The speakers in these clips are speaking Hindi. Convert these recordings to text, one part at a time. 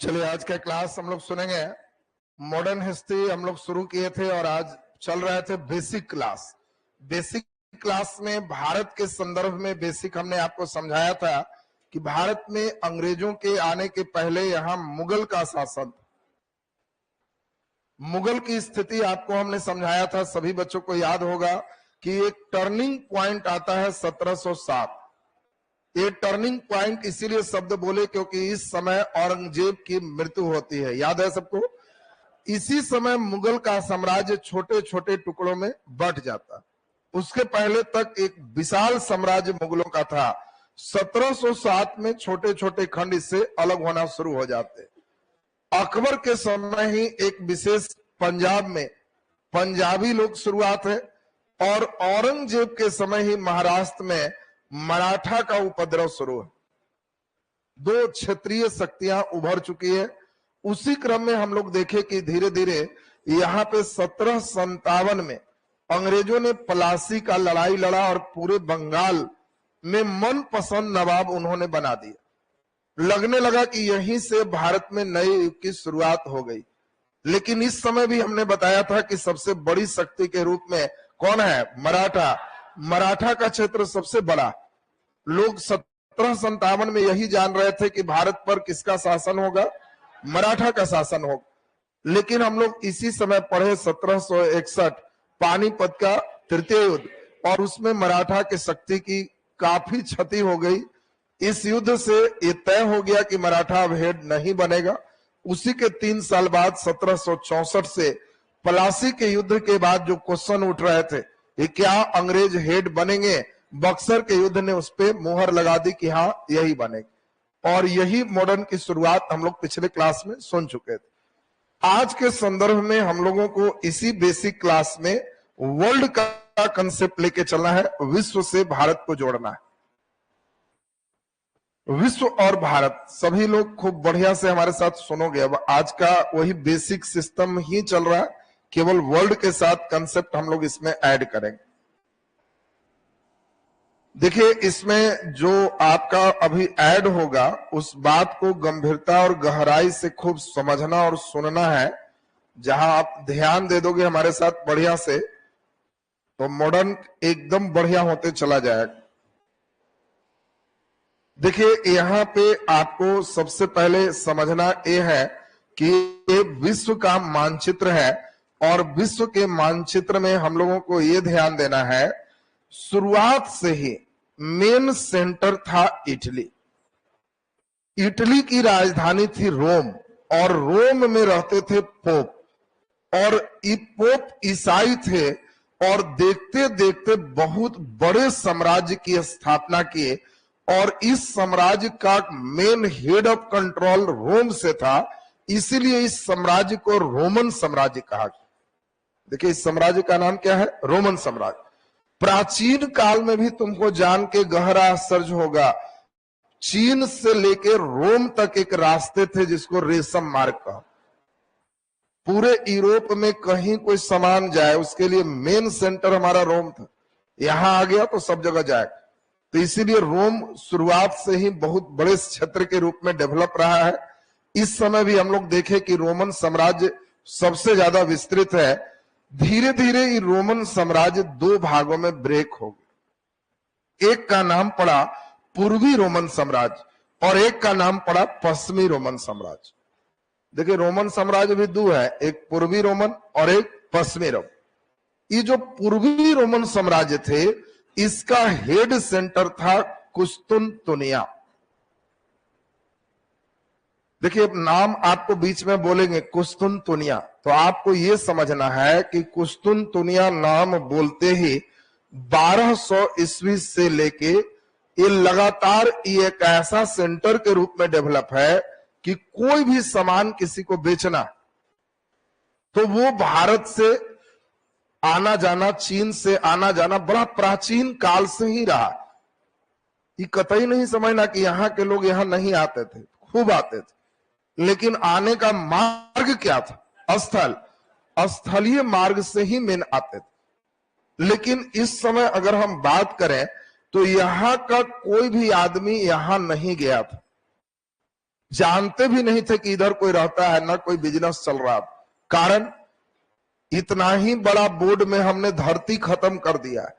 चलिए आज का क्लास हम लोग सुनेंगे। मॉडर्न हिस्ट्री हम लोग शुरू किए थे और आज चल रहे थे बेसिक क्लास। बेसिक क्लास में भारत के संदर्भ में बेसिक हमने आपको समझाया था कि भारत में अंग्रेजों के आने के पहले यहाँ मुगल का शासन। मुगल की स्थिति आपको हमने समझाया था, सभी बच्चों को याद होगा कि एक टर्निंग पॉइंट आता है 1707। ये टर्निंग पॉइंट इसीलिए शब्द बोले क्योंकि इस समय औरंगजेब की मृत्यु होती है, याद है सबको। इसी समय मुगल का साम्राज्य छोटे छोटे टुकड़ों में बंट जाता। उसके पहले तक एक विशाल साम्राज्य मुगलों का था। 1707 में छोटे छोटे खंड इससे अलग होना शुरू हो जाते। अकबर के समय ही एक विशेष पंजाब में पंजाबी लोग शुरुआत है और औरंगजेब के समय ही महाराष्ट्र में मराठा का उपद्रव शुरू है। दो क्षेत्रीय शक्तियां उभर चुकी है। उसी क्रम में हम लोग देखें कि धीरे धीरे यहाँ पे 1757 में अंग्रेजों ने प्लासी का लड़ाई लड़ा और पूरे बंगाल में मनपसंद नवाब उन्होंने बना दिया। लगने लगा कि यहीं से भारत में नए युग की शुरुआत हो गई। लेकिन इस समय भी हमने बताया था कि सबसे बड़ी शक्ति के रूप में कौन है? मराठा। मराठा का क्षेत्र सबसे बड़ा। लोग 1757 में यही जान रहे थे कि भारत पर किसका शासन होगा? मराठा का शासन होगा। लेकिन हम लोग इसी समय पढ़े 1761 पानीपत का तृतीय युद्ध, और उसमें मराठा की शक्ति की काफी क्षति हो गई। इस युद्ध से ये तय हो गया कि मराठा अब हेड नहीं बनेगा। उसी के 3 साल बाद 1764 से प्लासी के युद्ध के बाद जो क्वेश्चन उठ रहे थे, ये क्या अंग्रेज हेड बनेंगे? बक्सर के युद्ध ने उस पर मुहर लगा दी कि हाँ यही बनेगा। और यही मॉडर्न की शुरुआत हम लोग पिछले क्लास में सुन चुके थे। आज के संदर्भ में हम लोगों को इसी बेसिक क्लास में वर्ल्ड का कंसेप्ट लेके चलना है। विश्व से भारत को जोड़ना है। विश्व और भारत, सभी लोग खूब बढ़िया से हमारे साथ सुनोगे। अब आज का वही बेसिक सिस्टम ही चल रहा है, केवल वर्ल्ड के साथ कंसेप्ट हम लोग इसमें ऐड करेंगे। देखिए, इसमें जो आपका अभी ऐड होगा उस बात को गंभीरता और गहराई से खूब समझना और सुनना है। जहां आप ध्यान दे दोगे हमारे साथ बढ़िया से, तो मॉडर्न एकदम बढ़िया होते चला जाएगा। देखिए, यहाँ पे आपको सबसे पहले समझना यह है कि ये विश्व का मानचित्र है और विश्व के मानचित्र में हम लोगों को ये ध्यान देना है, शुरुआत से ही मेन सेंटर था इटली। इटली की राजधानी थी रोम और रोम में रहते थे पोप, और ये पोप ईसाई थे और देखते देखते बहुत बड़े साम्राज्य की स्थापना किए। और इस साम्राज्य का मेन हेड ऑफ कंट्रोल रोम से था, इसीलिए इस साम्राज्य को रोमन साम्राज्य कहा गया। देखिए, इस साम्राज्य का नाम क्या है? रोमन साम्राज्य। प्राचीन काल में भी तुमको जान के गहरा आश्चर्य होगा, चीन से लेकर रोम तक एक रास्ते थे जिसको रेशम मार्ग कहा। पूरे यूरोप में कहीं कोई सामान जाए उसके लिए मेन सेंटर हमारा रोम था। यहां आ गया तो सब जगह जाए। तो इसीलिए रोम शुरुआत से ही बहुत बड़े क्षेत्र के रूप में डेवलप रहा है। इस समय भी हम लोग देखें कि रोमन साम्राज्य सबसे ज्यादा विस्तृत है। धीरे धीरे ये रोमन साम्राज्य 2 भागों में ब्रेक हो गया। एक का नाम पड़ा पूर्वी रोमन साम्राज्य और एक का नाम पड़ा पश्चिमी रोमन साम्राज्य। देखिए, रोमन साम्राज्य भी 2 है, एक पूर्वी रोमन और एक पश्चिमी रोमन। ये जो पूर्वी रोमन साम्राज्य थे, इसका हेड सेंटर था कुस्तुनतुनिया। देखिए, नाम आपको बीच में बोलेंगे कुस्तुनतुनिया, तो आपको यह समझना है कि कुस्तुनतुनिया नाम बोलते ही 1200 ईस्वी से लेके ये लगातार ये एक ऐसा सेंटर के रूप में डेवलप है कि कोई भी सामान किसी को बेचना तो वो भारत से आना जाना, चीन से आना जाना बड़ा प्राचीन काल से ही रहा। ये कतई नहीं समझना कि यहाँ के लोग यहाँ नहीं आते थे, खूब आते थे। लेकिन आने का मार्ग क्या था? स्थलीय मार्ग से ही मेन आते थे। लेकिन इस समय अगर हम बात करें तो यहाँ का कोई भी आदमी यहाँ नहीं गया था। जानते भी नहीं थे कि इधर कोई रहता है, ना कोई बिजनेस चल रहा। कारण इतना ही बड़ा बोर्ड में हमने धरती खत्म कर दिया है।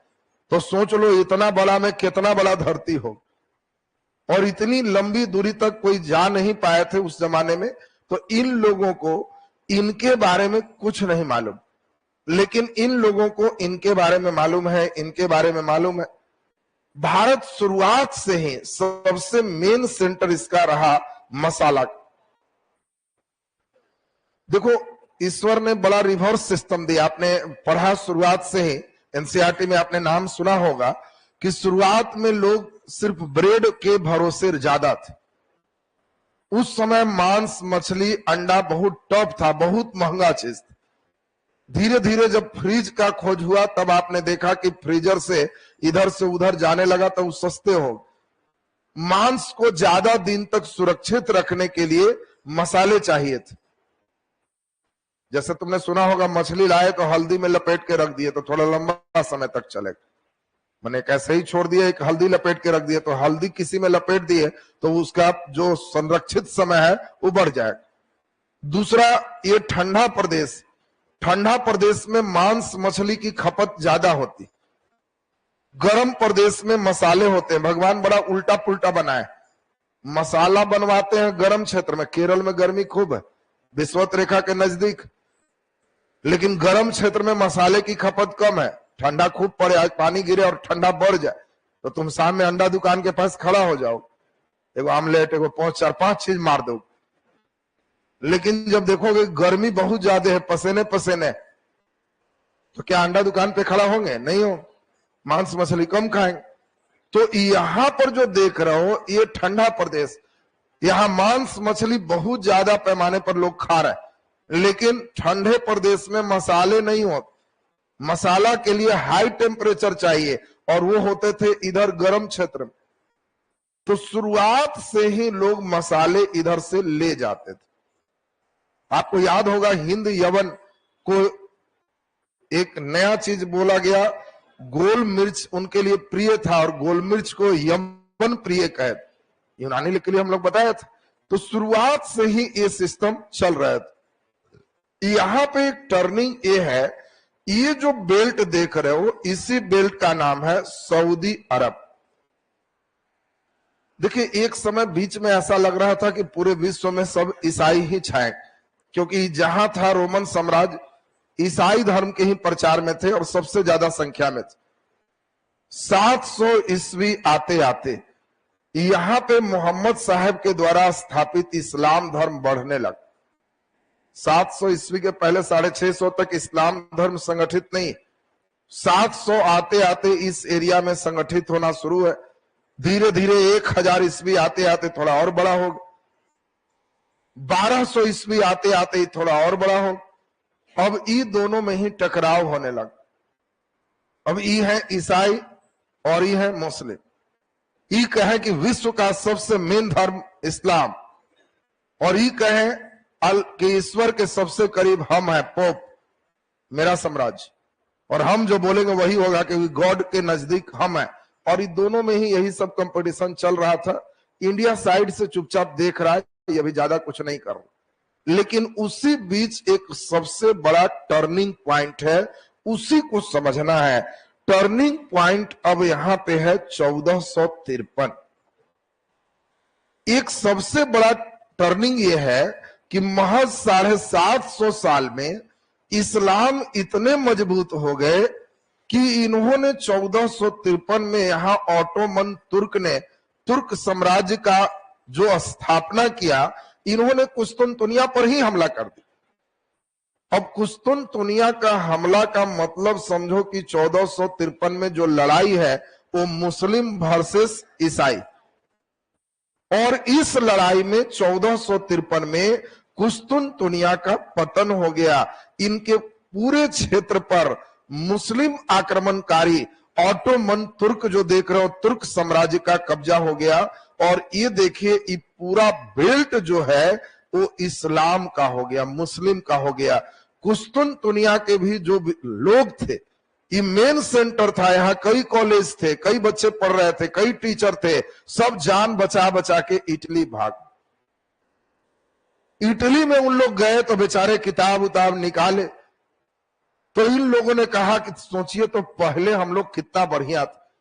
तो सोच लो इतना बड़ा में कितना बड़ा धरती हो, और इतनी लंबी दूरी तक कोई जा नहीं पाए थे उस जमाने में। तो इन लोगों को इनके बारे में कुछ नहीं मालूम, लेकिन इन लोगों को इनके बारे में मालूम है, इनके बारे में मालूम है। भारत शुरुआत से ही सबसे मेन सेंटर इसका रहा मसाला। देखो ईश्वर ने बड़ा रिवर्स सिस्टम दिया। आपने पढ़ा शुरुआत से ही, एनसीईआरटी में आपने नाम सुना होगा कि शुरुआत में लोग सिर्फ ब्रेड के भरोसे ज्यादा थे। उस समय मांस, मछली, अंडा बहुत टॉप था, बहुत महंगा चीज था। धीरे धीरे जब फ्रिज का खोज हुआ तब आपने देखा कि फ्रीजर से इधर से उधर जाने लगा तो वो सस्ते हो। मांस को ज्यादा दिन तक सुरक्षित रखने के लिए मसाले चाहिए थे। जैसे तुमने सुना होगा मछली लाए तो हल्दी में लपेट के रख दिए तो थोड़ा लंबा समय तक चलेगा। मैंने कैसे ही छोड़ दिया, एक हल्दी लपेट के रख दिए तो हल्दी किसी में लपेट दिए तो उसका जो संरक्षित समय है वो बढ़ जाएगा। दूसरा, ये ठंडा प्रदेश, ठंडा प्रदेश में मांस मछली की खपत ज्यादा होती। गर्म प्रदेश में मसाले होते हैं। भगवान बड़ा उल्टा पुल्टा बनाए, मसाला बनवाते हैं गर्म क्षेत्र में। केरल में गर्मी खूब है, विषुवत रेखा के नजदीक, लेकिन गर्म क्षेत्र में मसाले की खपत कम है। ठंडा खूब पड़े, आज पानी गिरे और ठंडा बढ़ जाए तो तुम सामने अंडा दुकान के पास खड़ा हो जाओ, एगो आमलेट, एगो 4-5 चीज मार दो। लेकिन जब देखोगे गर्मी बहुत ज्यादा है, पसीने पसीने, तो क्या अंडा दुकान पे खड़ा होंगे? नहीं हो, मांस मछली कम खाएंगे। तो यहां पर जो देख रहे हो ये ठंडा प्रदेश, यहां मांस मछली बहुत ज्यादा पैमाने पर लोग खा रहे हैं। लेकिन ठंडे प्रदेश में मसाले नहीं होते। मसाला के लिए हाई टेम्परेचर चाहिए और वो होते थे इधर गर्म क्षेत्र में। तो शुरुआत से ही लोग मसाले इधर से ले जाते थे। आपको याद होगा हिंद यवन को एक नया चीज बोला गया, गोल मिर्च उनके लिए प्रिय था और गोल मिर्च को यमन प्रिय कहे, यूनानी के लिए हम लोग बताया था। तो शुरुआत से ही ये सिस्टम चल रहा है। यहां पे एक टर्निंग ये है, ये जो बेल्ट देख रहे हो इसी बेल्ट का नाम है सऊदी अरब। देखिए एक समय बीच में ऐसा लग रहा था कि पूरे विश्व में सब ईसाई ही छाए, क्योंकि जहां था रोमन साम्राज्य ईसाई धर्म के ही प्रचार में थे और सबसे ज्यादा संख्या में थे। 700 ईस्वी आते आते यहां पे मोहम्मद साहब के द्वारा स्थापित इस्लाम धर्म बढ़ने लगा। 700 ईस्वी के पहले 650 तक इस्लाम धर्म संगठित नहीं, 700 आते आते इस एरिया में संगठित होना शुरू है। धीरे धीरे 1000 ईस्वी आते आते थोड़ा और बड़ा हो, 1200 ईस्वी आते आते थोड़ा और बड़ा हो। अब ये दोनों में ही टकराव होने लगा। अब ये है ईसाई और ये है मुस्लिम। ये कहे कि विश्व का सबसे मेन धर्म इस्लाम, और ये कहे कि ईश्वर के सबसे करीब हम हैं, पोप, मेरा साम्राज्य, और हम जो बोलेंगे वही होगा कि गॉड के नजदीक हम हैं। और ये दोनों में ही यही सब कंपटीशन चल रहा था। इंडिया साइड से चुपचाप देख रहा है, ये भी ज्यादा कुछ नहीं कर रहा। लेकिन उसी बीच एक सबसे बड़ा टर्निंग पॉइंट है, उसी को समझना है। टर्निंग पॉइंट अब यहां पे है 1453। एक सबसे बड़ा टर्निंग ये है कि महज 750 साल में इस्लाम इतने मजबूत हो गए कि इन्होंने 1453 में यहां ऑटोमन तुर्क ने तुर्क साम्राज्य का जो स्थापना किया, इन्होंने कुस्तुनतुनिया पर ही हमला कर दिया। अब कुस्तुनतुनिया का हमला का मतलब समझो कि 1453 में जो लड़ाई है वो मुस्लिम वर्सेस ईसाई, और इस लड़ाई में 1453 में कुस्तुनतुनिया का पतन हो गया। इनके पूरे क्षेत्र पर मुस्लिम आक्रमणकारी ऑटोमन तुर्क जो देख रहे हो तुर्क साम्राज्य का कब्जा हो गया। और ये देखिए ये पूरा बेल्ट जो है वो इस्लाम का हो गया, मुस्लिम का हो गया। कुस्तुनतुनिया के भी जो लोग थे, ये मेन सेंटर था, यहाँ कई कॉलेज थे, कई बच्चे पढ़ रहे थे, कई टीचर थे, सब जान बचा बचा के इटली भाग। इटली में उन लोग गए तो बेचारे किताब उताब निकाले, तो इन लोगों ने कहा कि सोचिए तो पहले हम लोग कितना बढ़िया था,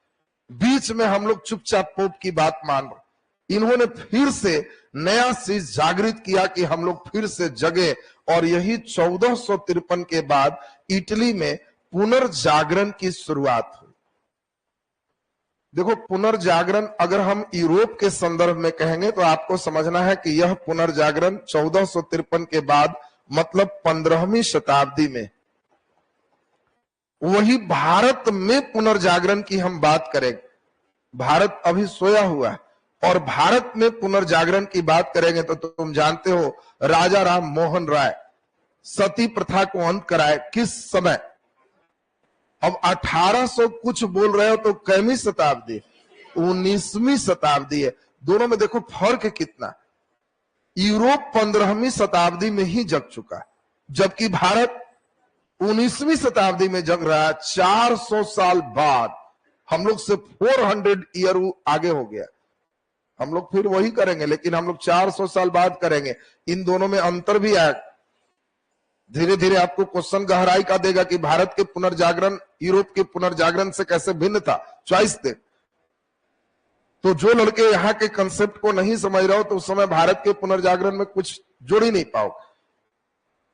बीच में हम लोग चुपचाप पोप की बात मान रहे। इन्होंने फिर से नया चीज जागृत किया कि हम लोग फिर से जगे, और यही 1453 के बाद इटली में पुनर्जागरण की शुरुआत हुई। देखो, पुनर्जागरण अगर हम यूरोप के संदर्भ में कहेंगे तो आपको समझना है कि यह पुनर्जागरण 1453 के बाद मतलब 15वीं शताब्दी में। वही भारत में पुनर्जागरण की हम बात करेंगे, भारत अभी सोया हुआ है, और भारत में पुनर्जागरण की बात करेंगे तो तुम जानते हो राजा राम मोहन राय सती प्रथा को अंत कराए किस समय। अब 1800 कुछ बोल रहे हो तो कैमी शताब्दी, 19वीं शताब्दी है। दोनों में देखो फर्क कितना। यूरोप 15वीं शताब्दी में ही जग चुका है, जबकि भारत 19वीं शताब्दी में जग रहा है। 400 साल बाद हम लोग से 400 ईयर आगे हो गया। हम लोग फिर वही करेंगे, लेकिन हम लोग 400 साल बाद करेंगे। इन दोनों में अंतर भी है। धीरे धीरे आपको क्वेश्चन गहराई का देगा कि भारत के पुनर्जागरण यूरोप के पुनर्जागरण से कैसे भिन्न था। चॉइस दे तो जो लड़के यहाँ के कंसेप्ट को नहीं समझ रहे हो तो उस समय भारत के पुनर्जागरण में कुछ जोड़ ही नहीं पाओ।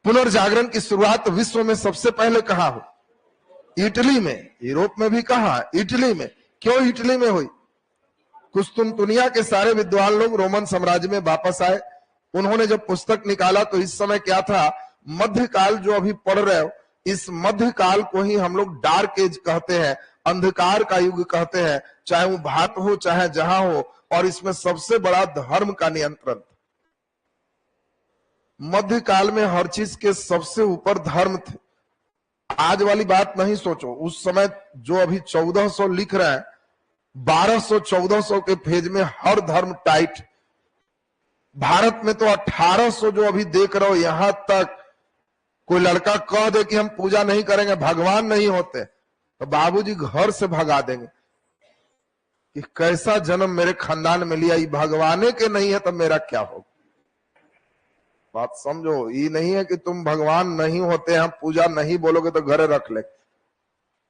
पुनर्जागरण की शुरुआत विश्व में सबसे पहले कहां हो? इटली में। यूरोप में भी कहां? इटली में। क्यों इटली में हुई? कुस्तुनतुनिया के सारे विद्वान लोग रोमन साम्राज्य में वापस आए। उन्होंने जब पुस्तक निकाला तो इस समय क्या था, मध्यकाल जो अभी पढ़ रहे हो, इस मध्यकाल को ही हम लोग डार्क एज कहते हैं, अंधकार का युग कहते हैं, चाहे वो भारत हो चाहे जहां हो। और इसमें सबसे बड़ा धर्म का नियंत्रण। मध्यकाल में हर चीज के सबसे ऊपर धर्म थे। आज वाली बात नहीं सोचो, उस समय जो अभी 1400 लिख रहे हैं, 1200-1400 के फेज में हर धर्म टाइट। भारत में तो 1800 जो अभी देख रहे हो, यहां तक कोई लड़का कह दे कि हम पूजा नहीं करेंगे, भगवान नहीं होते, तो बाबूजी घर से भगा देंगे कि कैसा जन्म मेरे खानदान में लिया, ये भगवाने के नहीं है तो मेरा क्या होगा। बात समझो, ये नहीं है कि तुम भगवान नहीं होते, हम पूजा नहीं बोलोगे तो घर रख ले।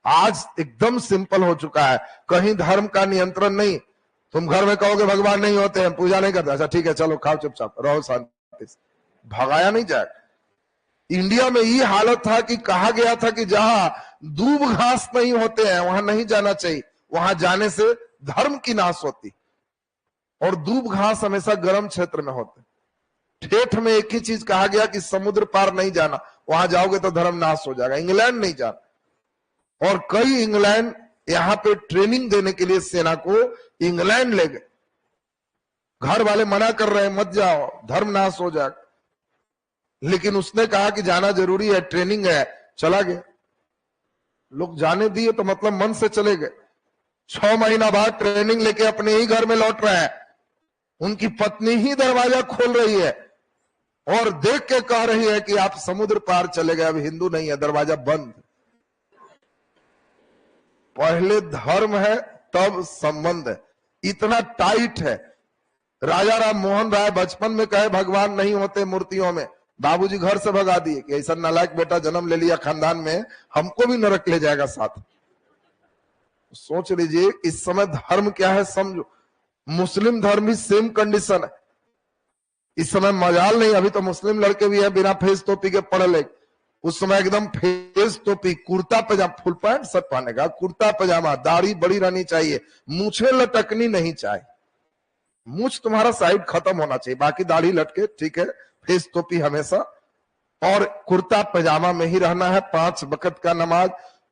आज एकदम सिंपल हो चुका है, कहीं धर्म का नियंत्रण नहीं। तुम घर में कहोगे भगवान नहीं होते हैं, पूजा नहीं करते, अच्छा ठीक है चलो खाओ चुपचाप रहो शांति से, भगाया नहीं जाएगा। इंडिया में ये हालत था कि कहा गया था कि जहां दूब घास नहीं होते हैं वहां नहीं जाना चाहिए, वहां जाने से धर्म की नाश होती। और दूब घास हमेशा गर्म क्षेत्र में होते। ठेठ में एक ही चीज कहा गया कि समुद्र पार नहीं जाना, वहां जाओगे तो धर्म नाश हो जाएगा। इंग्लैंड नहीं जाना, और कई इंग्लैंड यहां पे ट्रेनिंग देने के लिए सेना को इंग्लैंड ले गए। घर वाले मना कर रहे हैं मत जाओ, धर्म नाश हो जाएगा, लेकिन उसने कहा कि जाना जरूरी है, ट्रेनिंग है, चला गया। लोग जाने दिए तो मतलब मन से चले गए। 6 महीना बाद ट्रेनिंग लेके अपने ही घर में लौट रहे हैं, उनकी पत्नी ही दरवाजा खोल रही है और देख के कह रही है कि आप समुद्र पार चले गए, अब हिंदू नहीं है, दरवाजा बंद। पहले धर्म है तब संबंध है, इतना टाइट है। राजा राम मोहन राय बचपन में कहे भगवान नहीं होते मूर्तियों में, बाबूजी घर से भगा दिए कि ऐसा नालायक बेटा जन्म ले लिया खानदान में, हमको भी नरक ले जाएगा साथ। सोच लीजिए इस समय धर्म क्या है समझो। मुस्लिम धर्म भी सेम कंडीशन है इस समय। मजाल नहीं, अभी तो मुस्लिम लड़के भी है बिना फेस टोपी के पढ़ ले। उस समय एकदम फेस टोपी, कुर्ता पजामा, फुल पैंट शर्ट पहनेगा, कुर्ता पजामा, दाढ़ी बड़ी रहनी चाहिए, मूछें लटकनी नहीं चाहिए। मूछ तुम्हारा साइड खत्म होना चाहिए, बाकी दाढ़ी लटके ठीक है, फेस टोपी हमेशा, और कुर्ता पजामा में ही रहना है। 5 वक्त का नमाज।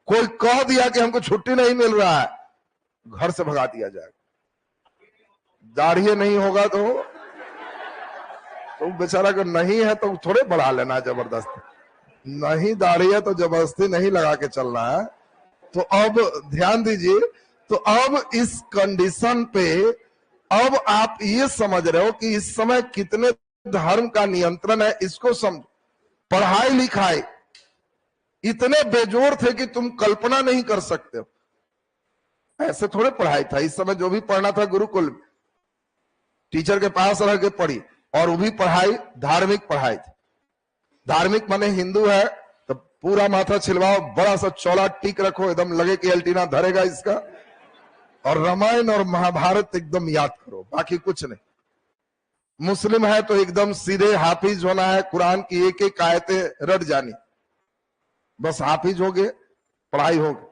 कोई कह दिया कि हमको छुट्टी नहीं मिल रहा है, घर से भगा दिया जाएगा। दाढ़ी नहीं होगा तो बेचारा को नहीं है तो थोड़े बढ़ा लेना जबरदस्ती, नहीं दाढ़ी है तो जबरदस्ती नहीं लगा के चलना है। तो अब ध्यान दीजिए, तो अब इस कंडीशन पे अब आप ये समझ रहे हो कि इस समय कितने धर्म का नियंत्रण है, इसको समझो। पढ़ाई लिखाई इतने बेजोर थे कि तुम कल्पना नहीं कर सकते हो। ऐसे थोड़े पढ़ाई था इस समय, जो भी पढ़ना था गुरुकुल टीचर के पास रह के पढ़ी। और वो भी पढ़ाई धार्मिक पढ़ाई थी। धार्मिक माने हिंदू है तो पूरा माथा छिलवाओ, बड़ा सा चौला टीक रखो, एकदम लगे कि एल्टीना धरेगा इसका, और रामायण और महाभारत एकदम याद करो, बाकी कुछ नहीं। मुस्लिम है तो एकदम सीधे हाफिज होना है, कुरान की एक एक आयतें रट जानी, बस हाफिज हो गए, पढ़ाई हो गई।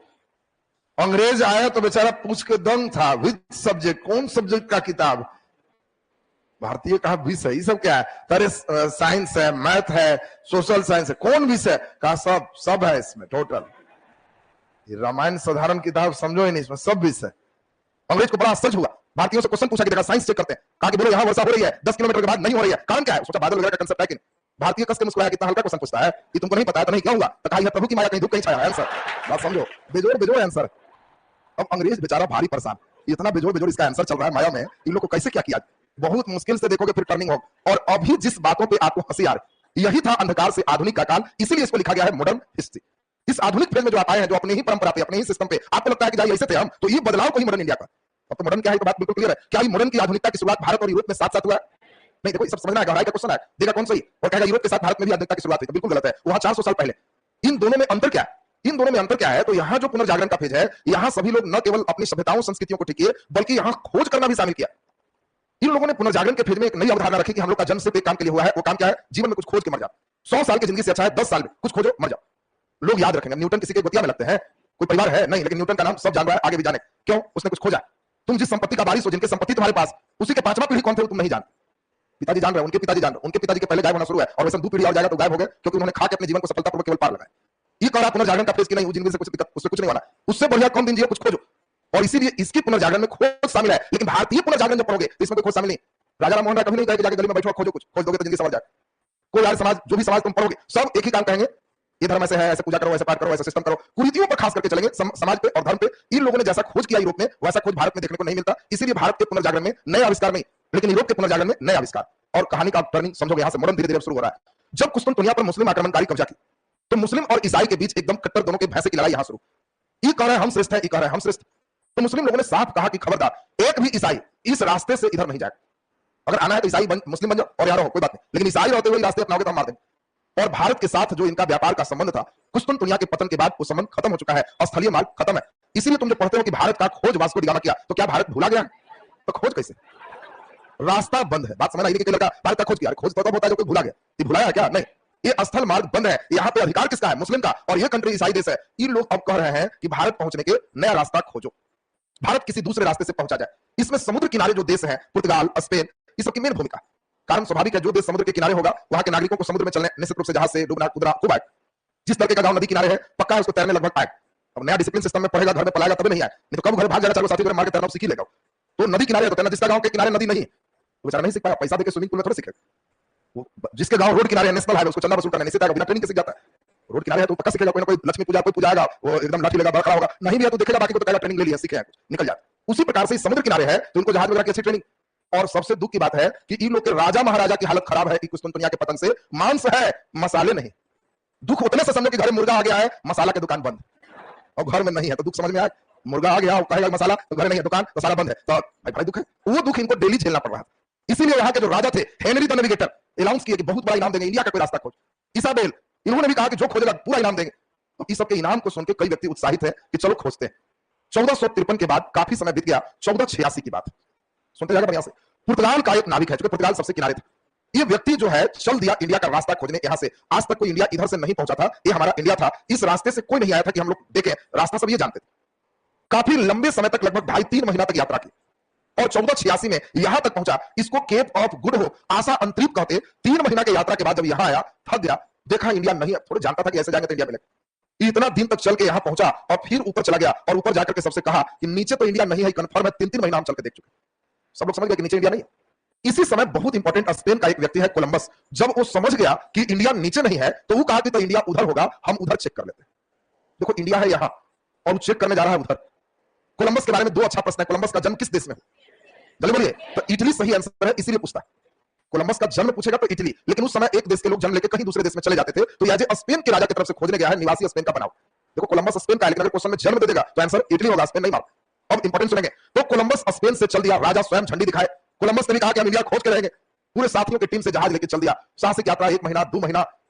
अंग्रेज आया तो बेचारा पूछ के दंग था, विच सब्जेक्ट, कौन सब्जेक्ट का किताब? भारतीय कहा विषय, ये सब क्या है? अरे साइंस है, मैथ है, सोशल साइंस है, कौन विषय? कहा सब है इसमें टोटल। ये रामायण साधारण किताब समझो ही नहीं, इसमें सब विषय। अंग्रेज को बड़ा आश्चर्य हुआ, भारतीयों से क्वेश्चन पूछा कि देखा साइंस चेक करते हैं, कहा कि बोलो यहां वर्षा हो रही है 10 किलोमीटर के बाद नहीं हो रही है, कारण क्या है? सोचा बादल वगैरह का कंसेप्ट है कि नहीं। भारतीय कस के मुस्कुराया, कितना हल्का क्वेश्चन पूछता है, ये तुमको नहीं पता है तो नहीं क्या हुआ? तो कहा प्रभु की माया कहीं धूप कहीं छाया है। आंसर बात समझो, बेजोड़ बेजोड़ आंसर। अब अंग्रेज बेचारा भारी परेशान, इतना बेजोड़ बेजोड़ इसका आंसर चल रहा है माया में, इन लोग को कैसे क्या किया? बहुत मुश्किल से देखोगे फिर टर्निंग हो। और अभी जिस बातों पे आपको हंसी आ रही, यही था अंधकार से आधुनिक का काल, इसीलिए इसको लिखा गया है मॉडर्न हिस्ट्री। इस आधुनिक फेज में जो आप आए हैं, जो अपने ही परंपरा पे, अपने ही सिस्टम पे, आपको लगता है कि जाइए ऐसे थे हम, तो ये बदलाव को ही मॉडर्न इंडिया का। अब तो मॉडर्न क्या है तो बात बिल्कुल क्लियर है। क्या ये मॉडर्न की आधुनिकता की शुरुआत भारत और यूरोप में साथ साथ हुआ है? नहीं, देखो सब समझना है, गहराई का क्वेश्चन है, देखा कौन सही और कहेगा यूरोप के साथ भारत में भी आधुनिकता की शुरुआत हुई, तो बिल्कुल गलत है। वहां 400 साल पहले। इन दोनों में अंतर क्या है? इन दोनों में अंतर क्या है? तो यहाँ जो पुनर्जागरण का फेज है, यहाँ सभी लोग न केवल अपनी सभ्यताओं संस्कृतियों को ठीक किए, बल्कि यहाँ खोज करना भी शामिल किया। इन लोगों ने पुनर्जागरण के फेज में एक नई अवधारणा रखी कि हम लोग का जन्म सिर्फ एक काम के लिए हुआ है, वो काम क्या है? जीवन में कुछ खोज के मर जाओ। 100 साल की जिंदगी से अच्छा है 10 साल में कुछ खोजो मर जाओ। लोग याद रखेंगे, न्यूटन किसी के गोतिया में लगते हैं, कोई परिवार है नहीं, लेकिन न्यूटन का नाम सब जान रहा है, आगे भी जाने क्यों? उसने कुछ खोजा। तुम जिस संपत्ति का वारिस हो, जिनकी संपत्ति तुम्हारे पास, उसी के 5वां पीढ़ी कौन थे तुम नहीं जानते। पिताजी जान रहे हैं, उनके पिताजी जान रहे हैं, उनके पिताजी के पहले गायब होना शुरू है, और वैसे 2 पीढ़ी और जाएगा तो गायब हो गए, क्योंकि उन्होंने खा के अपने जीवन को सफलतापूर्वक केवल पार लगाया। ये कह रहा पुनर्जागरण का फेज की नहीं, वो जिंदगी से कुछ दिक्कत, उससे कुछ नहीं होना, उससे बढ़िया कम दिन जियो, कुछ खोजो। और इसीलिए इसकी पुनर्जागरण में खोज शामिल है। लेकिन भारतीय पुनर्जागरण जब पढ़ोगे तो इसमें कोई खोज शामिल नहीं। राजा राम मोहन राय कभी नहीं कहे कि जाके गली में बैठो खोजो, कुछ खोज दोगे तो जिंदगी संवर जाए। कोई यार समाज, जो भी समाज तुम पढ़ोगे, सब एक ही काम कहेंगे, ये धर्म ऐसे है, ऐसे पूजा करो, ऐसे पाठ करो, ऐसे सिस्टम करो, कुरीतियों पर खास करके चलेंगे, समाज पे और धर्म पे। इन लोगों ने जैसा खोज किया यूरोप में, वैसा खोज भारत में देखने को नहीं मिलता। इसीलिए भारत के पुनर्जागरण में नए आविष्कार नहीं, लेकिन यूरोप के पुनर्जागरण में नए आविष्कार। और कहानी का टर्निंग समझोगे, यहां से मॉडर्न धीरे धीरे शुरू हो रहा है। जब कुस्तुनतुनिया पर मुस्लिम आक्रमणकारी कब्जा की, तो मुस्लिम और ईसाई के बीच एकदम कट्टर दोनों के भैंसे की लड़ाई यहां शुरू। ये कह रहा है हम श्रेष्ठ है, ये कह रहा है हम श्रेष्ठ। तो मुस्लिम लोगों ने साफ कहा कि खबरदार, एक भी ईसाई इस रास्ते से इधर नहीं जाएगा। अगर आना है तो ईसाई मुस्लिम बन जाओ और यार हो, कोई बात नहीं, लेकिन ईसाई रहते हुए रास्ते अपनाओगे तो हम मार देंगे। और भारत के साथ जो इनका व्यापार का संबंध था, कुस्तुनतुनिया के पतन के बाद वो संबंध खत्म हो चुका है, स्थलीय मार्ग खत्म है। इसीलिए तुम जो पढ़ते हो कि भारत का खोज वास्को डी गामा किया, तो क्या भारत भूला गया? तो खोज कैसे? रास्ता बंद है। बात समझना, ये कि लड़का भारत का खोज किया, खोज तब होता है जो कोई भूला गया। ये भुलाया है क्या? नहीं, ये स्थल मार्ग बंद है। यहाँ पे अधिकार किसका है? मुस्लिम का। और ये कंट्री ईसाई देश है। इन लोग अब कह रहे हैं कि भारत पहुंचने के नया रास्ता खोजो, भारत किसी दूसरे रास्ते से पहुंचा जाए। इसमें समुद्र किनारे जो देश है, पुर्तगाल, स्पेन, इस सबकी मेन भूमिका। कारण स्वाभाविक है, जो देश समुद्र के किनारे होगा, वहां के नागरिकों को समुद्र में चलने निश्चित रूप से जहाज से डूबना कूदना खूब आए। जिस तरीके का गांव नदी किनारे है, पक्का है उसको तैरने लगभग आए। अब नया डिसिप्लिन सिस्टम में पढ़ेगा, घर में पलाएगा तभी नहीं आए, नहीं तो कब घर भाग जाएगा, चारों साथी मार के तैरना सीख ही लेगा। तो नदी किनारे तो तैरना, जिसका गांव के किनारे नदी नहीं, तो बेचारा नहीं सीख पाया। पैसा देके स्विमिंग पूल में थोड़ा सीखेगा। वो जिसके गांव रोड किनारे नेशनल हाईवे, उसको चलना वसूल करना नहीं सीखेगा, बिना ट्रेनिंग के सीख जाता है। रोड किनारे है तो पक्का सीखेगा। कोई ना कोई लक्ष्मी पूजा कोई पूजाएगा, वो एकदम लाठी लेगा, बड़ा होगा, नहीं भी है तो देखेगा, बाकी को तो कहेगा ट्रेनिंग ले लिया, सीखे कुछ, निकल जाता। उसी प्रकार से समुद्र किनारे है तो इनको जहाज वगैरह की अच्छी ट्रेनिंग। और सबसे दुख की बात है कि इन लोग के राजा महाराजा की हालत खराब है कि कुस्तुनतुनिया के पतन से मांस है, मसाले नहीं। दुख उतने से समझो कि घर में मुर्गा आ गया है, मसाला की दुकान बंद, और घर में नहीं है तो दुख समझ में आया। मुर्गा आ गया और कहेगा मसाला, तो घर नहीं है, दुकान मसाला बंद है, तो भाई दुख है। वो दुख इनको डेली झेलना पड़ रहा है। इसीलिए यहाँ के जो राजा थे, हेनरी द नेविगेटर, अनाउंस किए कि बहुत बड़ा इनाम देंगे, इंडिया का कोई रास्ता खोज। इसाबेल, इन्होंने भी कहा कि जो खोजेगा पूरा इनाम देंगे। तो इस सबके इनाम को सुन के कई व्यक्ति उत्साहित है कि चलो खोजते हैं। 1453 के बाद काफी समय बीत गया, 1486 की बात सुनते जाएगा बढ़िया से। पुर्तगाल का एक नाविक है, जो पुर्तगाल सबसे किनारे था, ये व्यक्ति जो है चल दिया इंडिया का रास्ता खोजने। यहां से आज तक कोई इंडिया इधर से नहीं पहुंचा था, ये हमारा इंडिया था। इस रास्ते से कोई नहीं आया था कि हम लोग देखें, रास्ता सब ये जानते थे। काफी लंबे समय तक, लगभग 2.5-3 महीना तक यात्रा की, और 1486 में यहां तक पहुंचा। इसको केप ऑफ गुड होप, आशा अंतरीप कहते। 3 महीना की यात्रा के बाद जब यहां आया, थक गया, देखा इंडिया नहीं है, थोड़ा जानता था कि ऐसे जाएंगे तो इंडिया मिलेगा। इतना दिन तक चल के यहां पहुंचा और फिर ऊपर चला गया, और ऊपर जाकर के सबसे कहा कि नीचे तो इंडिया नहीं है, कंफर्म है। 3-3 महीना हम चल के देख चुके। सब लोग समझ गए कि नीचे इंडिया नहीं है। इसी समय बहुत इंपॉर्टेंट स्पेन का एक व्यक्ति है कोलंबस, जब वो समझ गया कि इंडिया नीचे नहीं है, तो वो कहा कि तो इंडिया उधर होगा, हम उधर चेक कर लेते हैं। देखो इंडिया है यहां और चेक करने जा रहा है उधर। कोलंबस के बारे में 2 अच्छा प्रश्न है। कोलंबस का जन्म किस देश में हुआ? जल्दी बोलिए। तो इटली सही आंसर है, इसीलिए पूछता है। कोलंबस का जन्म पूछेगा तो इटली, लेकिन उस समय एक देश के लोग जन्म लेकर कहीं दूसरे देश में चले जाते थे, तो याजे स्पेन के राजा की तरफ से खोजने गया है, निवासी स्पेन का बनाओ। देखो कोलंबस स्पेन का है, लेकिन अगर क्वेश्चन में जन्म दे देगा तो आंसर इटली होगा, स्पेन नहीं मार। अब इंपॉर्टेंट सुनेंगे। तो कोलंबस स्पेन से चल दिया, राजा स्वयं झंडी दिखाए। कोलंबस ने भी कहा कि हम इंडिया खोज के रहेंगे। पूरे साथियों की टीम से जहाज लेके चल दिया। साहसिक यात्रा 1 महीना 2 महीना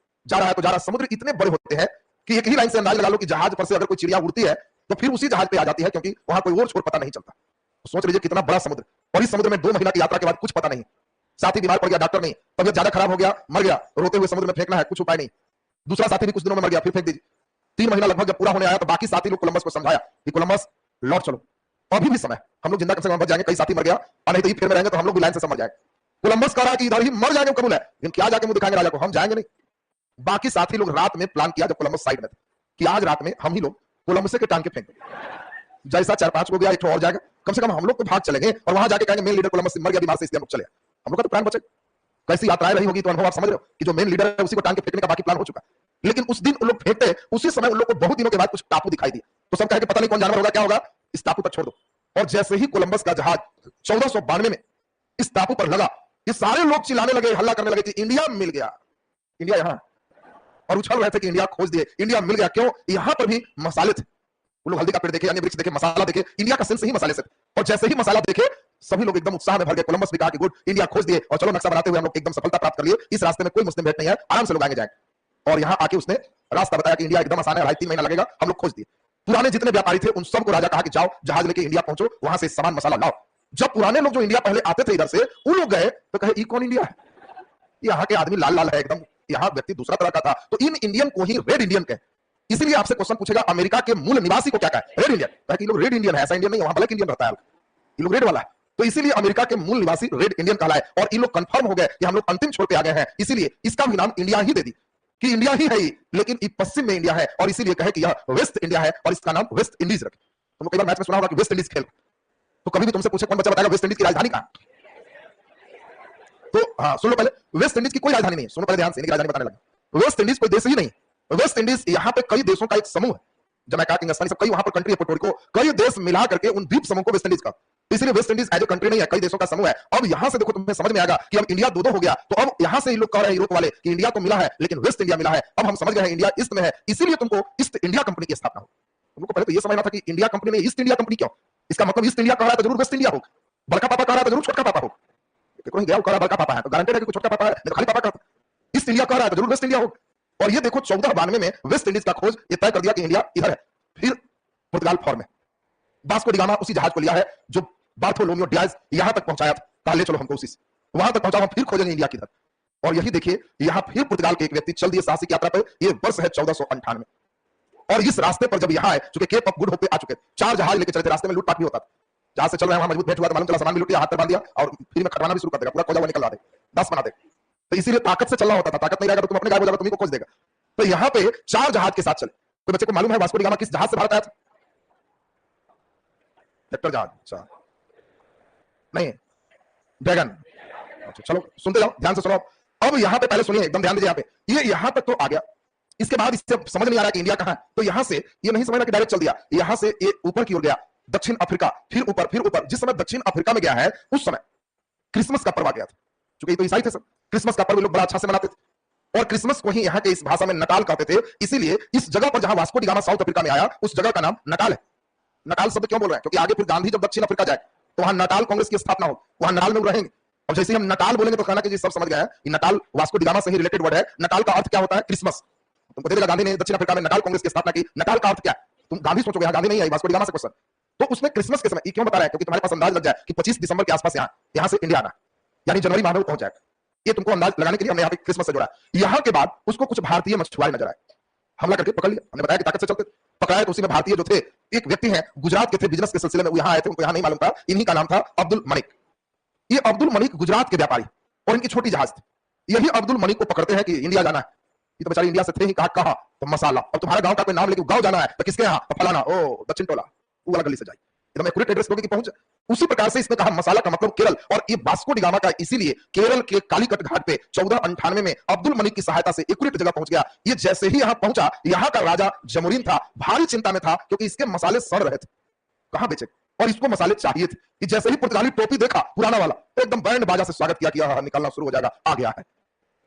जा रहा है तो जा रहा। समुद्र इतने बड़े होते हैं कि एक ही लाइन से अंदाज लगा लो कि जहाज पर से अगर कोई चिड़िया उड़ती है तो फिर उसी जहाज पे आ जाती है, क्योंकि वहां कोई और छोर पता नहीं चलता। तो सोच लीजिए कितना बड़ा समुद्र, और इस समुद्र में 2 महीना की यात्रा के बाद कुछ पता नहीं। साथी बीमार पड़ गया, डॉक्टर नहीं, तबियत ज्यादा खराब हो गया, मर गया, रोते हुए समुद्र में फेंकना है, कुछ उपाय नहीं। दूसरा साथी भी कुछ दिनों में मर गया, फिर फेंक दीजिए। 3 महीना लगभग जब पूरा होने आया तो बाकी साथी लोग कोलंबस को समझाया कि कोलंबस लौट चलो, अभी भी समय, हम लोग जिंदा कम से कम बच जाएंगे। कई साथी मर गया, और नहीं तो फिर में रहेंगे तो हम लोग भी लाइन से समझ जाएंगे। कोलंबस कह रहा है कि इधर ही मर जाएंगे, कबूल है, लेकिन क्या जाके मुंह दिखाएंगे राजा को, हम जाएंगे नहीं। बाकी साथी लोग रात में प्लान किया, जब कोलंबस साइड में थे, कि आज रात में हम ही लोग कोलंबस के टांग के फेंक देंगे। जैसा 4-5 को गया, एक और जाएगा, कम से कम हम लोग तो भाग चलेंगे और वहां जाके कहेंगे मेन लीडर कोलंबस मर गया बीमार से, इसलिए हम लोग चले। हम लोग का तो प्लान बचे। कैसी यात्राएं रही होगी, तो अनुभव आप समझ रहे हो कि जो मेन लीडर है उसी को टांग के फेंकने का बाकी प्लान हो चुका। लेकिन उस दिन उन लोग फेंकते, उसी समय उन लोग को बहुत दिनों के बाद कुछ टापू दिखाई दिए, तो सब कहे कि पता नहीं कौन जानवर होगा, क्या होगा, इस टापू पर छोड़ दो। और जैसे ही कोलंबस का जहाज 1492 में इस टापू पर लगा, ये सारे लोग चिल्लाने लगे, हल्ला करने लगे कि इंडिया मिल गया, इंडिया यहां, और उछल रहे थे कि इंडिया खोज दिए, इंडिया मिल गया। क्यों? यहां पर भी मसाले थे। वो लोग हल्दी का पेड़ देखे, अन्य वृक्ष देखे, मसाला देखे, इंडिया का सेंस ही मसाले से। और जैसे ही मसाला देखे सभी लोग एकदम उत्साह में भर गए। कोलंबस भी कहा कि गुड, इंडिया खोज दिए, और चलो नक्शा बनाते हुए हम लोग एकदम सफलता प्राप्त कर लिए, इस रास्ते में कोई मुस्लिम भेंट नहीं है, आराम से लोग आगे जाएंगे। और यहां आके उसने रास्ता बताया कि इंडिया एकदम आसान है, 2.5-3 महीना लगेगा, हम लोग खोज दिए। पुराने जितने व्यापारी थे उन सबको राजा कहा कि जाओ जहाज लेके इंडिया पहुंचो, वहां से सामान मसाला लाओ। जब पुराने लोग जो इंडिया पहले आते थे इधर से, वो लोग गए तो कहे ये कौन इंडिया है, यहाँ के आदमी लाल लाल है एकदम, यहाँ व्यक्ति दूसरा तरह का था, तो इन इंडियन को ही रेड इंडियन कहे। इसीलिए आपसे क्वेश्चन पूछेगा अमेरिका के मूल निवासी को क्या कहे, रेड इंडियन, ताकि लोग रेड इंडियन है, ऐसा इंडियन नहीं, वहां ब्लैक इंडियन रहता है, ये लोग रेड वाला है। तो इसीलिए अमेरिका के मूल निवासी रेड इंडियन कहलाए, और इन लोग कंफर्म हो गए कि हम लोग अंतिम छोर पे आ गए हैं, इसीलिए इसका भी नाम इंडिया ही दे दी कि इंडिया ही है, लेकिन ये पश्चिम में इंडिया है, और इसीलिए कहे कि यह वेस्ट इंडिया है, और इसका नाम वेस्ट इंडीज रखे। तुमको कई बार मैच में सुना होगा कि वेस्ट इंडीज खेल, तो कभी भी तुमसे पूछे कौन बच्चा बताएगा वेस्ट इंडीज की राजधानी कहां? तो हाँ सुन लो पहले, वेस्ट इंडीज की कोई राजधानी नहीं है, सुनो पहले ध्यान से, इनकी राजधानी बताने लगा। वेस्ट इंडीज कोई देश ही नहीं, वेस्ट इंडीज यहाँ पे कई देशों का एक समूह है, जमैका, किंगस्तान, सब कई वहां पर कंट्री है, पोर्टोरिको, कई देश मिला करके उन द्वीप समूह को वेस्ट इंडीज का, इसलिए West Indies as a country नहीं है, कई देशों का समूह है। अब यहां से देखो तुम्हें समझ में आएगा कि अब इंडिया 2-2 हो गया, तो अब यहां से लोग कह रहे हैं यूरोप वाले कि इंडिया तो मिला है लेकिन वेस्ट इंडिया मिला है। अब हम समझ गए हैं इंडिया ईस्ट में है, इसीलिए तुमको ईस्ट इंडिया कंपनी की स्थापना हो। तुमको पहले तो ये समझना था कि इंडिया कंपनी में ईस्ट इंडिया कंपनी क्यों, इसका मतलब ईस्ट इंडिया कह रहा है तो जरूर वेस्ट इंडिया हो, बड़का पापा कह रहा है तो जरूर छोटका पापा हो, कोई गया कह रहा है बड़का पापा है तो गारंटेड है कि छोटका पापा है, नहीं खाली पापा कहता। ईस्ट इंडिया कह रहा है तो जरूर वेस्ट इंडिया हो। और ये देखो 1492 में वेस्ट इंडीज का खोज ये तय कर दिया कि इंडिया इधर है। फिर पुर्तगाल फॉर्म में वास्को डी गामा उसी जहाज को लिया है जो बार्थोलोमियो डियाज यहां तक पहुंचाया था, कहा ले चलो हमको उसी से, वहां तक पहुंचा, हम फिर खोजेंगे इंडिया किधर। और यही देखिए यहां फिर पुर्तगाल के एक व्यक्ति चल दिए साहसिक यात्रा पर, ये वर्ष है 1498। और इस रास्ते पर जब यहां आए, चूंकि केप ऑफ गुड होप पे आ चुके, 4 जहाज लेके चलते, रास्ते में लूटपाट भी होता था, जहां से चल रहे हैं वहां मजबूत भेंट हुआ तो मालूम चला सामान भी लूट लिया, हाथ पर बांध दिया और फिर में खटवाना भी शुरू कर देगा, पूरा खोजा हुआ निकल ला देगा, 10 बना देगा। तो इसीलिए ताकत से चलना होता था, ताकत नहीं रहेगा तो तुम अपने गायब हो जाएगा, तुम्ही को खोज देगा। तो यहाँ पे 4 जहाज के साथ चले। तो बच्चे को मालूम है वास्को डी गामा किस जहाज से भारत आया था? ट्रैक्टर जहाज, अच्छा नहीं ड्रैगन, अच्छा चलो सुनते जाओ, ध्यान से सुनो। अब यहाँ पे पहले सुनिए, एकदम ध्यान दीजिए, यहाँ पे ये यहाँ तक तो आ गया, इसके बाद इससे समझ नहीं आ रहा कि इंडिया कहां है, तो यहां से ये नहीं समझ रहा कि डायरेक्ट चल दिया, यहां से ये ऊपर की ओर गया, दक्षिण अफ्रीका, फिर ऊपर फिर ऊपर। जिस समय दक्षिण अफ्रीका में गया है उस समय क्रिसमस का पर्व आ गया था, क्योंकि तो ईसाई थे सब, क्रिसमस का पर्व लोग बड़ा अच्छा से मनाते थे, और क्रिसमस को ही यहाँ के इस भाषा में नटाल कहते थे। इसीलिए इस जगह पर जहां Vasco D gamma south Africa में आया, उस जगह का नाम नटाल है। नटाल शब्द क्यों बोल रहे हैं? क्योंकि आगे फिर गांधी जब दक्षिण अफ्रीका जाए तो वहां नटाल कांग्रेस की स्थापना हो, वहां नटाल में रहेंगे। और जैसे हम नटाल बोलेंगे तो कहना कि जी सब समझ गए हैं, नटाल वास्को डी गामा से ही रिलेटेड वर्ड है। नटाल का अर्थ क्या होता है? क्रिसमस। तुमको दे देगा गांधी ने दक्षिण अफ्रीका में नटाल कांग्रेस की स्थापना की, नटाल का अर्थ क्या है? तुम गांधी सोचोगे, गांधी नहीं आई, वास्को डी गामा से क्वेश्चन। तो उसमें क्रिसमस के समय ये क्यों बता रहा है? क्योंकि तुम्हारे पास अंदाज लग जाए कि 25 दिसंबर के आसपास यहां से इंडिया आना, यानी जनवरी माह में पहुंच जाएगा। ये तुमको अंदाज लगाने के लिए हमने यहाँ पे क्रिसमस से जोड़ा। यहाँ के बाद उसको कुछ भारतीय मछुआरे नजर आए, हमला करके पकड़ लिया। हमने बताया कि ताकत से चलते, पकड़ाए तो उसी में भारतीय जो थे, एक व्यक्ति हैं गुजरात के थे, बिजनेस के सिलसिले में वो यहाँ आए थे, उनको यहाँ नहीं मालूम था, इन्हीं का नाम था अब्दुल मलिक। ये अब्दुल मलिक गुजरात के व्यापारी, और इनकी छोटी जहाज थी। यही अब्दुल मलिक को पकड़ते हैं कि इंडिया जाना है। ये तो बेचारे इंडिया से थे ही, कहा तो मसाला, और तुम्हारा गांव का कोई नाम लेके गांव जाना है तो किसके यहाँ? तो फलाना, ओ दक्षिण टोला, वो वाला गली से जाए, एकदम एक्यूरेट एड्रेस लोगे कि पहुंच। उसी प्रकार से इसने कहा मसाला का मतलब केरल, और ये वास्को डी गामा का इसीलिए केरल के कालीकट घाट पे 1498 में अब्दुल मलिक की सहायता से एक्यूरेट जगह पहुंच गया। ये जैसे ही यहां पहुंचा, यहां का राजा जमुरीन था, भारी चिंता में था, क्योंकि इसके मसाले सड़ रहे थे, कहां बेचे, और इसको मसाले चाहिए थे। कि जैसे ही पुर्तगाली टोपी देखा पुराना वाला, तो एकदम बैंड बाजा से स्वागत किया कि यह निकलना शुरू हो जाएगा, आ गया है।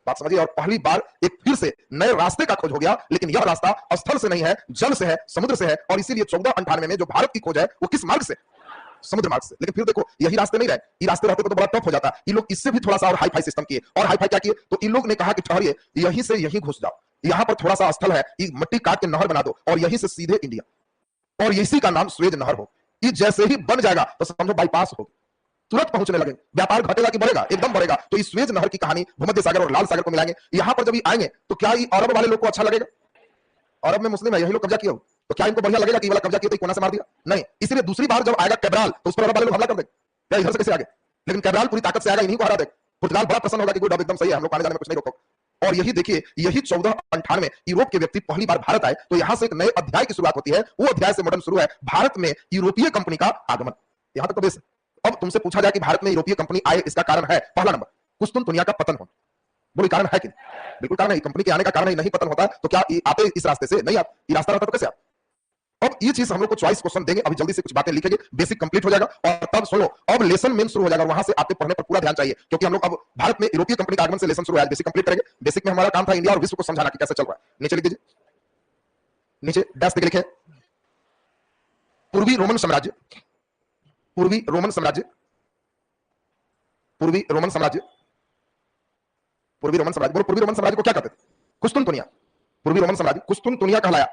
बात समझिए। और पहली बार एक फिर से नए रास्ते का खोज हो गया, लेकिन यह रास्ता स्थल से नहीं है, जल से है, समुद्र से है। और इसीलिए 1498 में जो भारत की खोज है वो किस मार्ग से? समुद्र मार्ग से। लेकिन फिर देखो यही रास्ते नहीं रहे, ये रास्ते रहते तो बड़ा टफ हो जाता। ये लोग इससे भी थोड़ा सा और हाई फाई सिस्टम किए, और हाई फाई क्या किए, तो इन लोग ने कहा कि ठहरिए, यहीं से यहीं घुस जाओ, यहां पर थोड़ा सा स्थल है, ये मट्टी काट के नहर बना दो और यहीं से सीधे इंडिया, और इसी का नाम सुएज नहर हो। ये जैसे ही बन जाएगा तो समझो बाईपास हो, तुरंत पहुंचने लगेंगे। व्यापार घटेगा कि बढ़ेगा? एकदम बढ़ेगा। तो इस सुएज नहर की कहानी भूमध्य सागर और लाल सागर को मिलाएंगे। यहां पर जब ये आएंगे तो क्या ये अरब वाले लोग को अच्छा लगेगा? अरब में मुस्लिम है, यही लोग कब्जा किया हो, तो क्या इनको बढ़िया लगेगा कि वाला कब्जा किया तो कोना से मार दिया? नहीं। इसलिए दूसरी बार जब आएगा कैब्राल तो उस पर अरब वाले लोग हमला कर देंगे। क्या इधर से कैसे आगे? लेकिन कैब्राल पूरी ताकत से आएगा, इन्हीं को हरा देगा। पुर्तगाल बड़ा प्रसन्न होगा कि गुड, अब एकदम सही है, हम लोग आने जाने में कुछ नहीं रोको। और यही देखिए, यही 1498 यूरोप के व्यक्ति पहली बार भारत आए, तो यहां से एक नए अध्याय की शुरुआत होती है। वो अध्याय से मॉडर्न शुरू है, भारत में यूरोपीय कंपनी का आगमन। यहां तक तो बेस। अब तुमसे पूछा जाए कि भारत में यूरोपीय कंपनी आए, इसका कारण है पहला नंबर कुस्तुनतुनिया का पतन होना। बोलो कारण है कि बिल्कुल कारण है। कंपनी के आने का कारण ही नहीं पतन होता तो क्या आते इस रास्ते से? नहीं, आप ये रास्ता रहता तो कैसे आप? अब ये चीज हम लोग को चॉइस क्वेश्चन देंगे, अभी जल्दी से कुछ बातें लिखेंगे, बेसिक कंप्लीट हो जाएगा और तब सुनो, अब लेसन मेन शुरू हो जाएगा। वहां से आपके पढ़ने पर पूरा ध्यान चाहिए, क्योंकि हम लोग अब भारत में यूरोपीय कंपनी का आगमन से लेसन शुरू है। बेसिक कंप्लीट करेंगे। बेसिक में हमारा काम था इंडिया और विश्व को समझाना कि कैसे चल रहा है। नीचे लिख दीजिए, नीचे डैश पे लिखे पूर्वी रोमन साम्राज्य, पूर्वी रोमन साम्राज्य, पूर्वी रोमन साम्राज्य, पूर्वी रोमन साम्राज्य। बोलो, पूर्वी रोमन साम्राज्य को क्या कहते थे? कुस्तुनतुनिया। पूर्वी रोमन साम्राज्य कुस्तुनतुनिया कहलाया।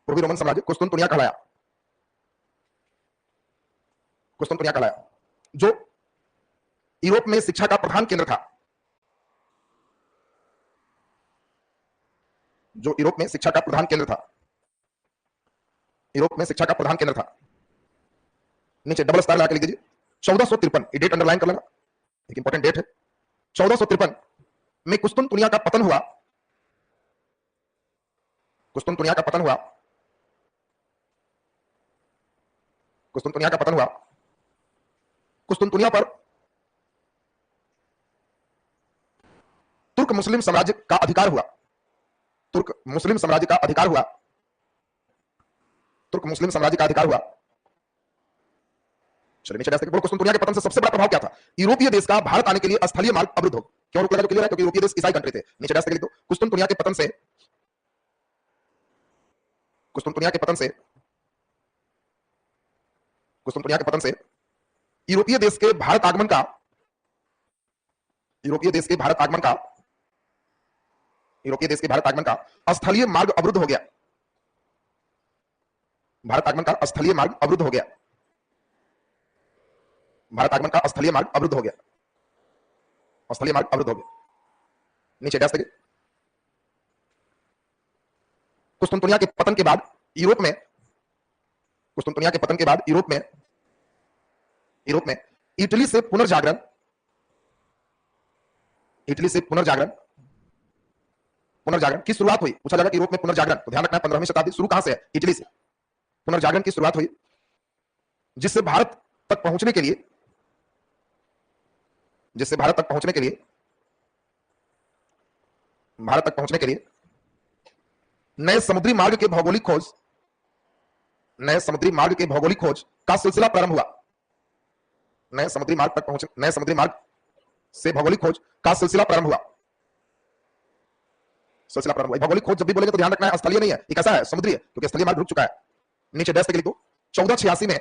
पूर्वी रोमन साम्राज्य कुस्तुनतुनिया कहलाया, कुस्तुनतुनिया कहलाया, जो यूरोप में शिक्षा का प्रधान केंद्र था, जो यूरोप में शिक्षा का प्रधान केंद्र था, यूरोप में शिक्षा का प्रधान केंद्र था। नीचे डबल स्टार लगा के लिख दीजिए 1453, ये डेट अंडरलाइन कर लेना, एक इंपॉर्टेंट डेट है। 1453 में कुस्तुनतुनिया का पतन हुआ, कुस्तुनतुनिया का पतन हुआ, कुस्तुनतुनिया का पतन हुआ। कुस्तुनतुनिया पर तुर्क मुस्लिम साम्राज्य का अधिकार हुआ, तुर्क मुस्लिम साम्राज्य का अधिकार हुआ, तुर्क मुस्लिम साम्राज्य का अधिकार हुआ। चलिए नीचे देखते हैं। कुस्तुनतुनिया के पतन से सबसे बड़ा प्रभाव क्या था? यूरोपीय देश का भारत आने के लिए स्थलीय मार्ग अवरुद्ध हो। क्यों रुक लगा? जो क्लियर है, क्योंकि यूरोपीय देश ईसाई कंट्री थे। नीचे देखते हैं। कुस्तुनतुनिया के पतन से, कुस्तुनतुनिया के पतन से, कुस्तुनतुनिया के पतन से यूरोपीय देश के भारत आगमन का, यूरोपीय देश के भारत आगमन का, यूरोपीय देश के भारत आगमन का स्थलीय मार्ग अवरुद्ध हो गया। भारत आगमन का स्थलीय मार्ग अवरुद्ध हो गया, भारत आगमन का स्थलीय मार्ग अवरुद्ध हो गया, स्थलीय मार्ग अवरुद्ध हो गया। नीचे डैश देखिए। कुस्तुनतुनिया के पतन के बाद यूरोप में, कुस्तुनतुनिया के पतन के बाद यूरोप में, यूरोप में इटली से पुनर्जागरण, इटली से पुनर्जागरण, पुनर्जागरण की शुरुआत हुई। पूछा जाएगा कि यूरोप में पुनर्जागरण, तो ध्यान रखना है 15वीं शताब्दी शुरू कहां से है? इटली से पुनर्जागरण की शुरुआत हुई, जिससे भारत तक पहुंचने के लिए, जिससे भारत तक पहुंचने के लिए, भारत तक पहुंचने के लिए नए समुद्री मार्ग के भौगोलिक खोज, नए समुद्री मार्ग के भौगोलिक खोज का सिलसिला प्रारंभ हुआ। नए समुद्री मार्ग तक पहुंचे, नए समुद्री मार्ग से भौगोलिक खोज का सिलसिला प्रारंभ हुआ, सिलसिला प्रारंभ हुआ। भौगोलिक खोज जब भी बोलेंगे तो ध्यान रखना है स्थलीय नहीं है, ये कैसा है? समुद्री है, क्योंकि स्थलीय मार्ग रुक चुका है। नीचे डैश पे लिख दो 1486 में,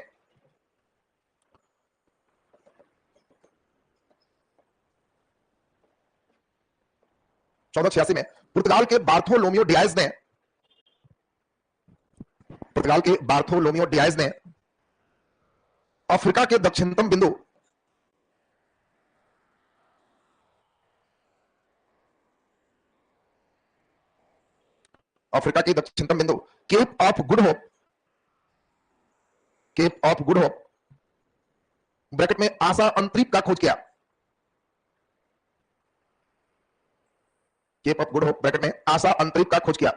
1486 में पुर्तगाल के बार्थोलोमियो डियाज ने, पुर्तगाल के बार्थोलोमियो डियाज ने अफ्रीका के दक्षिणतम बिंदु, अफ्रीका के दक्षिणतम बिंदु Cape of Good Hope, Cape of Good Hope bracket में आशा अंतरीप का खोज किया, Cape of Good Hope bracket में आशा अंतरीप का खोज किया,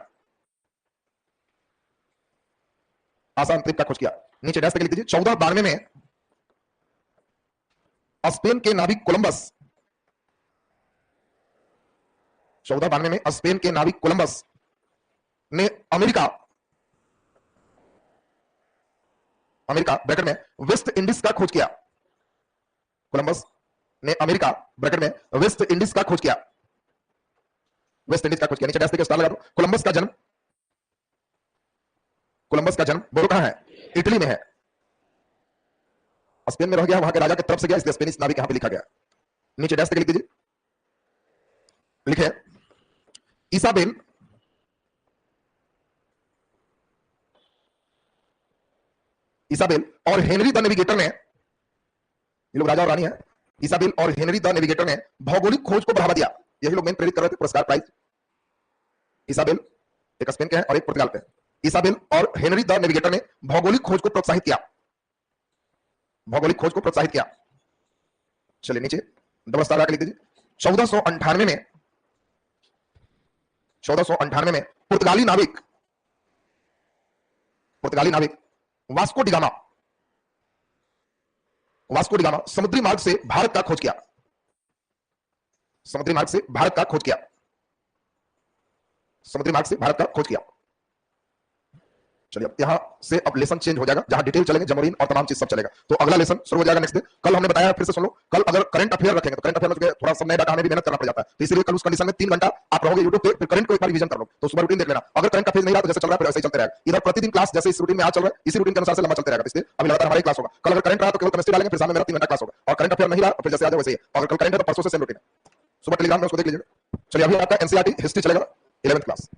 आशा अंतरीप का खोज किया। नीचे डैश पे लिख दीजिए 1492 में स्पेन के नाविक कोलंबस, 1492 में स्पेन के नाविक कोलंबस ने अमेरिका, अमेरिका ब्रैकेट में वेस्ट इंडीज का खोज किया, कोलंबस ने अमेरिका ब्रैकेट में वेस्ट इंडीज का खोज किया, वेस्ट इंडीज का खोज किया। नीचे डैश पे स्टार लगा दो। कोलंबस का जन्म कोलंबस का जन्म बोलो कहां है? इटली में है। स्पेन में रह गया, वहां के राजा की तरफ से गया, इसलिए स्पेनिश नाविक यहां पे लिखा गया। नीचे डैश करके लिख दीजिए, लिखे इसाबेल और हेनरी द नेविगेटर ने, ये लोग राजा और रानी है, इसाबेल और हेनरी द नेविगेटर ने भौगोलिक खोज को बढ़ावा दिया। यही लोग मेन प्रेरित कर रहे थे पुरस्कार प्राइज। इसाबेल एक स्पेन के हैं और एक पुर्तगाल के। इसाबेल और हेनरी द नेविगेटर ने भौगोलिक खोज को प्रोत्साहित किया, भौगोलिक खोज को प्रोत्साहित किया। चलिए नीचे डबल स्टार लगा लिख दीजिए। 1498 में पुर्तगाली नाविक वास्को डिगामा समुद्री मार्ग से भारत का खोज किया। चलिए अब यहां से अब लेसन चेंज हो जाएगा, जहां डिटेल चलेंगे, जमोरीन और तमाम चीज सब चलेगा। तो अगला लेसन शुरू हो जाएगा नेक्स्ट डे। कल हमने बताया, फिर से सुन लो, कल अगर करंट अफेयर रखेंगे तो करंट अफेयर में थोड़ा सब नया डाटा हमें भी मेहनत करना पड़ जाता है, तो इसलिए कल उस कंडीशन में 3 घंटा आप रहोगे यूट्यूब पे, फिर करंट को एक बार रिवीजन कर लो, तो सुबह रूटीन देख लेना। अगर करंट अफेयर नहीं रहा तो जैसे चल रहा है फिर ऐसे ही चलते रहेगा। इधर प्रतिदिन क्लास जैसे इस रूटीन में आज चल रहा है, इसी रूटीन के अनुसार से लंबा चलते रहेगा। इसलिए अभी लगातार हमारी क्लास होगा। कल अगर करंट रहा तो केवल केमिस्ट्री डालेंगे, फिर सामने मेरा 3 घंटा क्लास होगा, और करंट अफेयर नहीं रहा तो फिर जैसे आ जाए वैसे ही। अगर कल करंट है तो परसों से सेम रूटीन है। सुबह टेलीग्राम में उसको देख लीजिए। चलिए अभी आपका एनसीईआरटी हिस्ट्री चलेगा 11th क्लास।